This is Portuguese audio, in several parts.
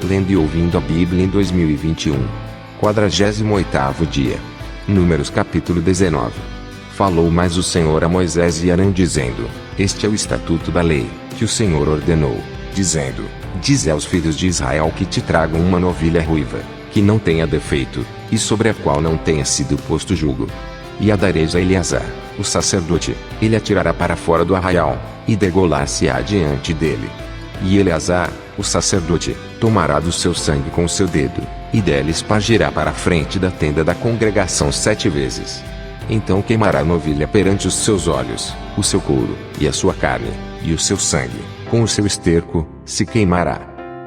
lendo e ouvindo a Bíblia em 2021. 48º dia. Números capítulo 19. Falou mais o Senhor a Moisés e Arão dizendo: Este é o estatuto da lei, que o Senhor ordenou, dizendo: Dize aos filhos de Israel que te tragam uma novilha ruiva, que não tenha defeito, e sobre a qual não tenha sido posto jugo. E a dareis a Eleazar, o sacerdote, ele a tirará para fora do arraial, e degolar-se-á diante dele. E Eleazar, o sacerdote, tomará do seu sangue com o seu dedo, e dele espargirá para a frente da tenda da congregação 7 vezes. Então queimará a novilha perante os seus olhos, o seu couro, e a sua carne, e o seu sangue, com o seu esterco, se queimará.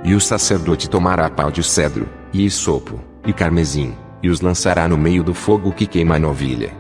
E o sacerdote tomará pau de cedro, e hisopo, e carmesim, e os lançará no meio do fogo que queima a novilha.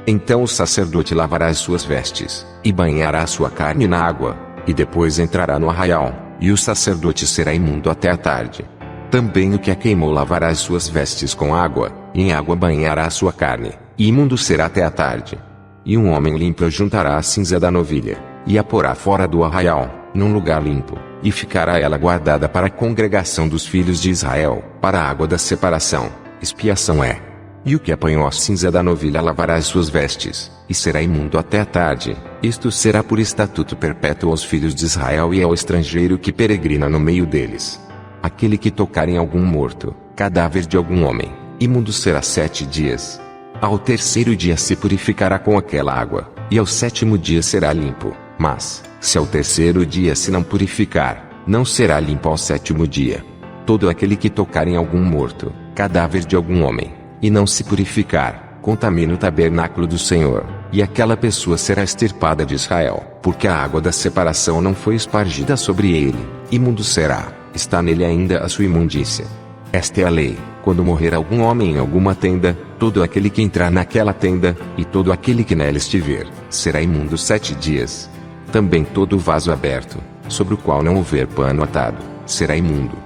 Então o sacerdote lavará as suas vestes, e banhará a sua carne na água, e depois entrará no arraial, e o sacerdote será imundo até a tarde. Também o que a queimou lavará as suas vestes com água, e em água banhará a sua carne, e imundo será até a tarde. E um homem limpo ajuntará a cinza da novilha, e a porá fora do arraial, num lugar limpo, e ficará ela guardada para a congregação dos filhos de Israel, para a água da separação, expiação é. E o que apanhou a cinza da novilha lavará as suas vestes, e será imundo até a tarde. Isto será por estatuto perpétuo aos filhos de Israel e ao estrangeiro que peregrina no meio deles. Aquele que tocar em algum morto, cadáver de algum homem, imundo será 7 dias. Ao 3º dia se purificará com aquela água, e ao 7º dia será limpo. Mas, se ao 3º dia se não purificar, não será limpo ao 7º dia. Todo aquele que tocar em algum morto, cadáver de algum homem, e não se purificar, contamina o tabernáculo do Senhor, e aquela pessoa será extirpada de Israel, porque a água da separação não foi espargida sobre ele, imundo será, está nele ainda a sua imundícia. Esta é a lei: quando morrer algum homem em alguma tenda, todo aquele que entrar naquela tenda, e todo aquele que nela estiver, será imundo 7 dias. Também todo vaso aberto, sobre o qual não houver pano atado, será imundo.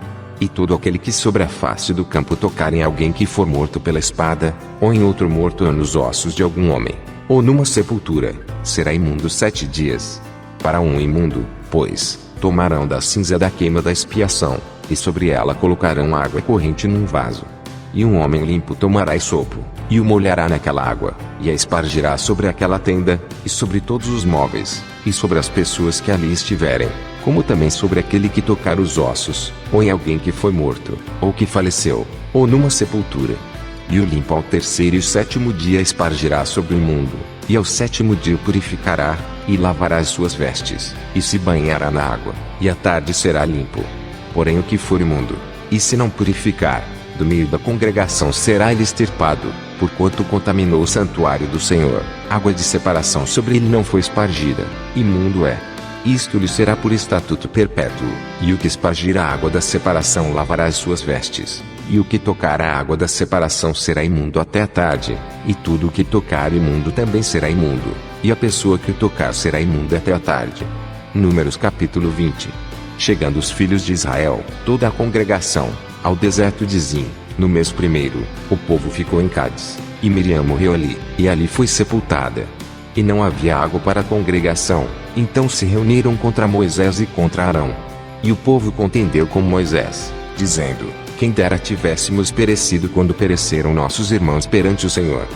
E todo aquele que sobre a face do campo tocar em alguém que for morto pela espada, ou em outro morto ou nos ossos de algum homem, ou numa sepultura, será imundo 7 dias. Para um imundo, pois, tomarão da cinza da queima da expiação, e sobre ela colocarão água corrente num vaso. E um homem limpo tomará hisopo, e o molhará naquela água, e a espargirá sobre aquela tenda, e sobre todos os móveis, e sobre as pessoas que ali estiverem, como também sobre aquele que tocar os ossos, ou em alguém que foi morto, ou que faleceu, ou numa sepultura. E o limpo ao 3º e 7º dia espargirá sobre o imundo, e ao 7º dia purificará, e lavará as suas vestes, e se banhará na água, e à tarde será limpo. Porém o que for imundo, e se não purificar, do meio da congregação será ele extirpado, porquanto contaminou o santuário do Senhor. Água de separação sobre ele não foi espargida, imundo é. Isto lhe será por estatuto perpétuo. E o que espargir a água da separação lavará as suas vestes, e o que tocar a água da separação será imundo até a tarde, e tudo o que tocar imundo também será imundo, e a pessoa que o tocar será imunda até a tarde. Números capítulo 20. Chegando os filhos de Israel, toda a congregação, ao deserto de Zim, no mês 1º, o povo ficou em Cádiz, e Miriam morreu ali, e ali foi sepultada. E não havia água para a congregação, então se reuniram contra Moisés e contra Arão. E o povo contendeu com Moisés, dizendo: Quem dera tivéssemos perecido quando pereceram nossos irmãos perante o Senhor.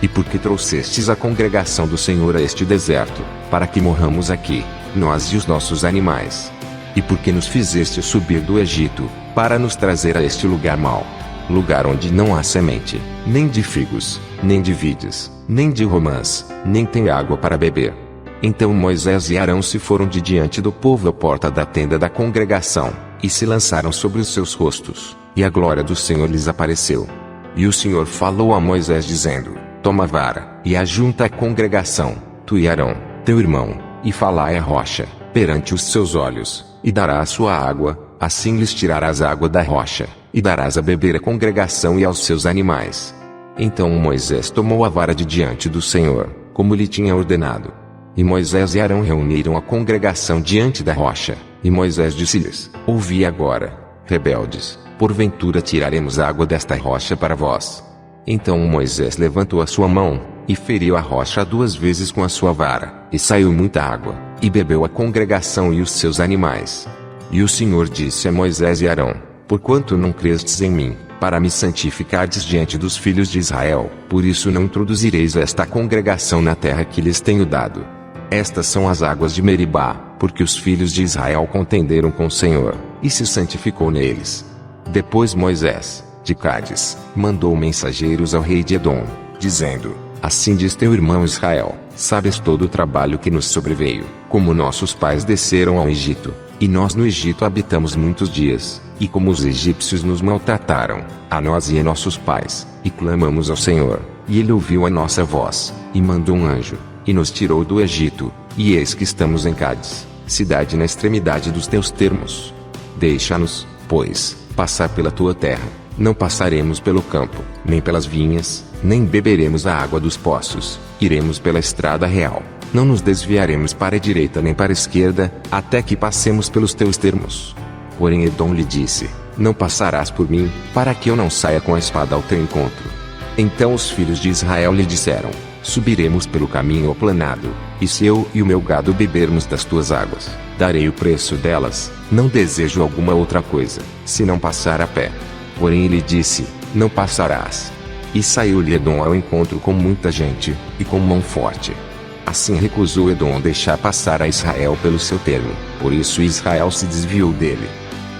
E por que trouxestes a congregação do Senhor a este deserto, para que morramos aqui, nós e os nossos animais? E por que nos fizeste subir do Egito, para nos trazer a este lugar mau? Lugar onde não há semente, nem de figos, nem de vides, nem de romãs, nem tem água para beber. Então Moisés e Arão se foram de diante do povo à porta da tenda da congregação, e se lançaram sobre os seus rostos, e a glória do Senhor lhes apareceu. E o Senhor falou a Moisés dizendo: Toma a vara, e ajunta a congregação, tu e Arão, teu irmão, e falai à rocha, perante os seus olhos, e dará a sua água, assim lhes tirarás água da rocha, e darás a beber à congregação e aos seus animais. Então Moisés tomou a vara de diante do Senhor, como lhe tinha ordenado. E Moisés e Arão reuniram a congregação diante da rocha, e Moisés disse-lhes: Ouvi agora, rebeldes, porventura tiraremos água desta rocha para vós? Então Moisés levantou a sua mão, e feriu a rocha 2 vezes com a sua vara, e saiu muita água, e bebeu a congregação e os seus animais. E o Senhor disse a Moisés e Arão: porquanto não crestes em mim, para me santificardes diante dos filhos de Israel, por isso não introduzireis esta congregação na terra que lhes tenho dado. Estas são as águas de Meribá, porque os filhos de Israel contenderam com o Senhor, e se santificou neles. Depois Moisés, de Cádiz, mandou mensageiros ao rei de Edom, dizendo: Assim diz teu irmão Israel, sabes todo o trabalho que nos sobreveio, como nossos pais desceram ao Egito, e nós no Egito habitamos muitos dias, e como os egípcios nos maltrataram, a nós e a nossos pais, e clamamos ao Senhor, e ele ouviu a nossa voz, e mandou um anjo, e nos tirou do Egito, e eis que estamos em Cádiz, cidade na extremidade dos teus termos. Deixa-nos, pois, passar pela tua terra, não passaremos pelo campo, nem pelas vinhas, nem beberemos a água dos poços, iremos pela estrada real, não nos desviaremos para a direita nem para a esquerda, até que passemos pelos teus termos. Porém Edom lhe disse: Não passarás por mim, para que eu não saia com a espada ao teu encontro. Então os filhos de Israel lhe disseram: Subiremos pelo caminho aplanado, e se eu e o meu gado bebermos das tuas águas, darei o preço delas, não desejo alguma outra coisa, se não passar a pé. Porém ele disse: Não passarás. E saiu-lhe Edom ao encontro com muita gente, e com mão forte. Assim recusou Edom deixar passar a Israel pelo seu termo, por isso Israel se desviou dele.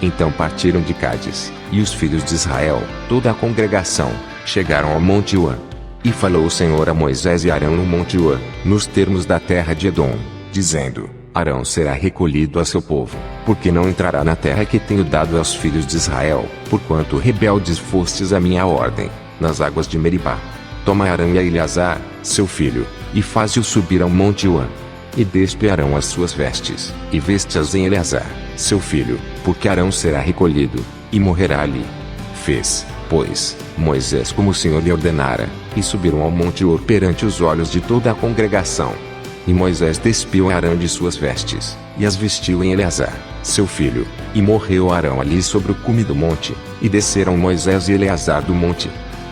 Então partiram de Cádiz, e os filhos de Israel, toda a congregação, chegaram ao monte Uã. E falou o Senhor a Moisés e Arão no monte Uã, nos termos da terra de Edom, dizendo: Arão será recolhido a seu povo, porque não entrará na terra que tenho dado aos filhos de Israel, porquanto rebeldes fostes a minha ordem, nas águas de Meribá. Toma Arão e a Eleazar, seu filho, e faze-o subir ao monte Uã. E despe Arão as suas vestes, e veste-as em Eleazar, seu filho, porque Arão será recolhido, e morrerá ali. Fez, pois, Moisés como o Senhor lhe ordenara, e subiram ao monte Hor perante os olhos de toda a congregação. E Moisés despiu Arão de suas vestes, e as vestiu em Eleazar, seu filho, e morreu Arão ali sobre o cume do monte, e desceram Moisés e Eleazar do monte.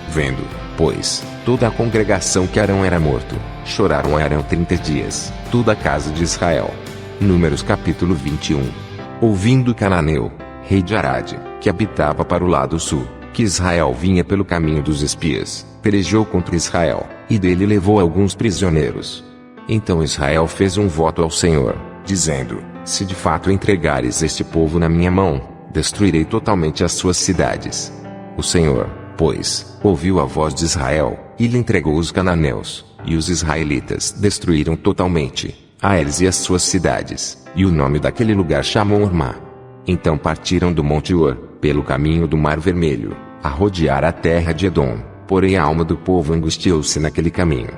Vendo, pois, toda a congregação que Arão era morto, choraram a Arão 30 dias, toda a casa de Israel. Números capítulo 21. Ouvindo Cananeu, rei de Arade, que habitava para o lado sul, que Israel vinha pelo caminho dos espias, pelejou contra Israel, e dele levou alguns prisioneiros. Então Israel fez um voto ao Senhor, dizendo: Se de fato entregares este povo na minha mão, destruirei totalmente as suas cidades. O Senhor, pois, ouviu a voz de Israel, e lhe entregou os cananeus, e os israelitas destruíram totalmente a eles e as suas cidades, e o nome daquele lugar chamou Ormá. Então partiram do monte Hor, pelo caminho do Mar Vermelho, a rodear a terra de Edom, porém a alma do povo angustiou-se naquele caminho.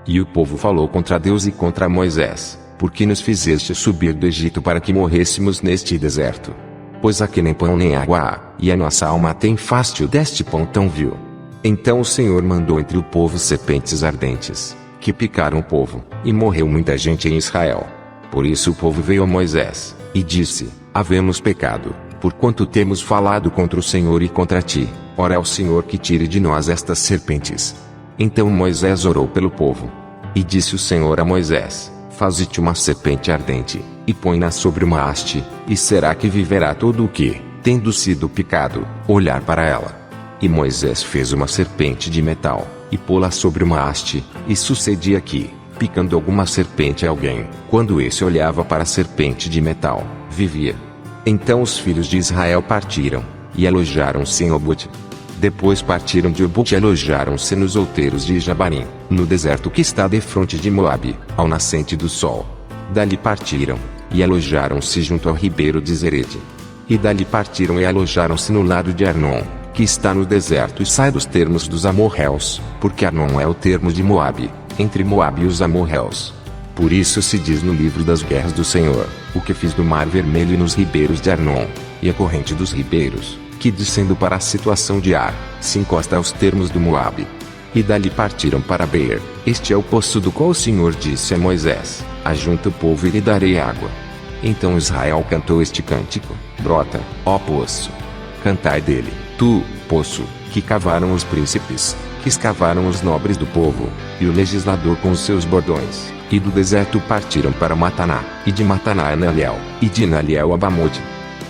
E o povo falou contra Deus e contra Moisés: Por que nos fizeste subir do Egito para que morrêssemos neste deserto? Pois aqui nem pão nem água há, e a nossa alma tem fástio deste pão tão vil. Então o Senhor mandou entre o povo serpentes ardentes, que picaram o povo, e morreu muita gente em Israel. Por isso o povo veio a Moisés, e disse: Havemos pecado, porquanto temos falado contra o Senhor e contra ti, ora ao Senhor que tire de nós estas serpentes. Então Moisés orou pelo povo. E disse o Senhor a Moisés: Faze-te uma serpente ardente, e põe-na sobre uma haste, e será que viverá todo o que, tendo sido picado, olhar para ela. E Moisés fez uma serpente de metal, e pô-la sobre uma haste, e sucedia que, picando alguma serpente a alguém, quando esse olhava para a serpente de metal, vivia. Então os filhos de Israel partiram, e alojaram-se em Obote. Depois partiram de Obote e alojaram-se nos outeiros de Jabarim, no deserto que está defronte de Moabe, ao nascente do sol. Dali partiram, e alojaram-se junto ao ribeiro de Zerede. E dali partiram e alojaram-se no lado de Arnon, que está no deserto e sai dos termos dos amorreus, porque Arnon é o termo de Moabe, entre Moabe e os amorreus. Por isso se diz no livro das guerras do Senhor: O que fiz no Mar Vermelho e nos ribeiros de Arnon, e a corrente dos ribeiros, que descendo para a situação de Ar, se encosta aos termos do Moabe. E dali partiram para Beer. Este é o poço do qual o Senhor disse a Moisés: Ajunta o povo e lhe darei água. Então Israel cantou este cântico: Brota, ó poço. Cantai dele, tu, poço, que cavaram os príncipes, que escavaram os nobres do povo, e o legislador com os seus bordões. E do deserto partiram para Mataná, e de Mataná a Naliel, e de Naliel a Bamote.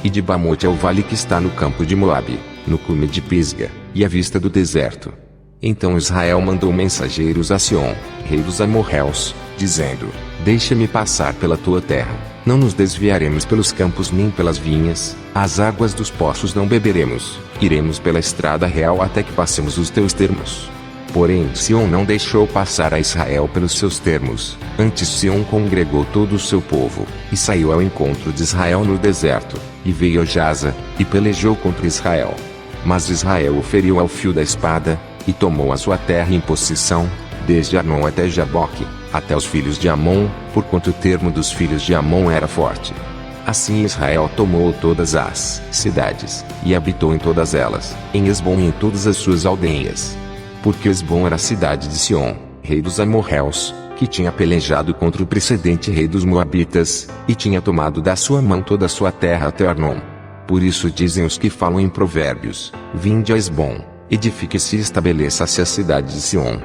e de Bamote ao vale que está no campo de Moabe, no cume de Pisga, e à vista do deserto. Então Israel mandou mensageiros a Sion, rei dos amorreus, dizendo: Deixa-me passar pela tua terra, não nos desviaremos pelos campos nem pelas vinhas, as águas dos poços não beberemos, iremos pela estrada real até que passemos os teus termos. Porém Sion não deixou passar a Israel pelos seus termos, antes Sion congregou todo o seu povo, e saiu ao encontro de Israel no deserto, e veio a Jaza, e pelejou contra Israel. Mas Israel o feriu ao fio da espada, e tomou a sua terra em possessão, desde Arnon até Jaboque, até os filhos de Amon, porquanto o termo dos filhos de Amon era forte. Assim Israel tomou todas as cidades, e habitou em todas elas, em Esbom e em todas as suas aldeias. Porque Esbom era a cidade de Sion, rei dos amorreus, que tinha pelejado contra o precedente rei dos moabitas, e tinha tomado da sua mão toda a sua terra até Arnon. Por isso dizem os que falam em provérbios: Vinde a Esbom, edifique-se e estabeleça-se a cidade de Sion.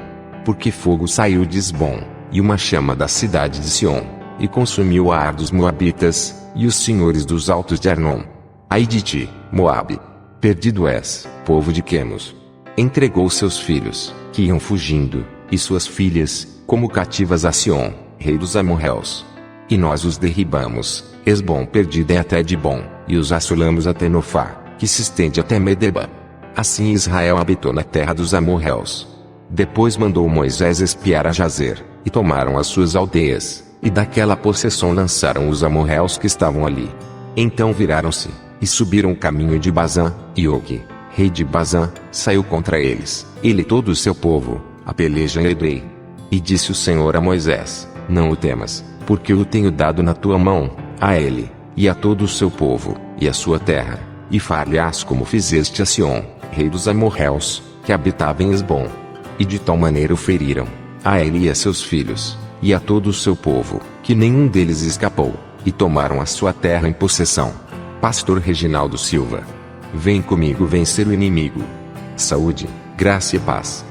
Porque fogo saiu de Esbom, e uma chama da cidade de Sion, e consumiu a Ar dos moabitas, e os senhores dos altos de Arnon. Ai de ti, Moabe! Perdido és, povo de Quemos! Entregou seus filhos, que iam fugindo, e suas filhas, como cativas a Sion, rei dos amorreus. E nós os derribamos, Esbom perdida é até Dibom, e os assolamos até Nofá, que se estende até Medeba. Assim Israel habitou na terra dos amorreus. Depois mandou Moisés espiar a Jazer, e tomaram as suas aldeias, e daquela possessão lançaram os amorreus que estavam ali. Então viraram-se, e subiram o caminho de Bazã, e Og, rei de Bazã, saiu contra eles, ele e todo o seu povo, a peleja em Edrei. E disse o Senhor a Moisés: Não o temas, porque eu o tenho dado na tua mão, a ele, e a todo o seu povo, e a sua terra, e far-lhe-ás como fizeste a Sion, rei dos amorreus, que habitava em Esbom. E de tal maneira o feriram, a ele e a seus filhos, e a todo o seu povo, que nenhum deles escapou, e tomaram a sua terra em possessão. Pastor Reginaldo Silva. Vem comigo vencer o inimigo. Saúde, graça e paz.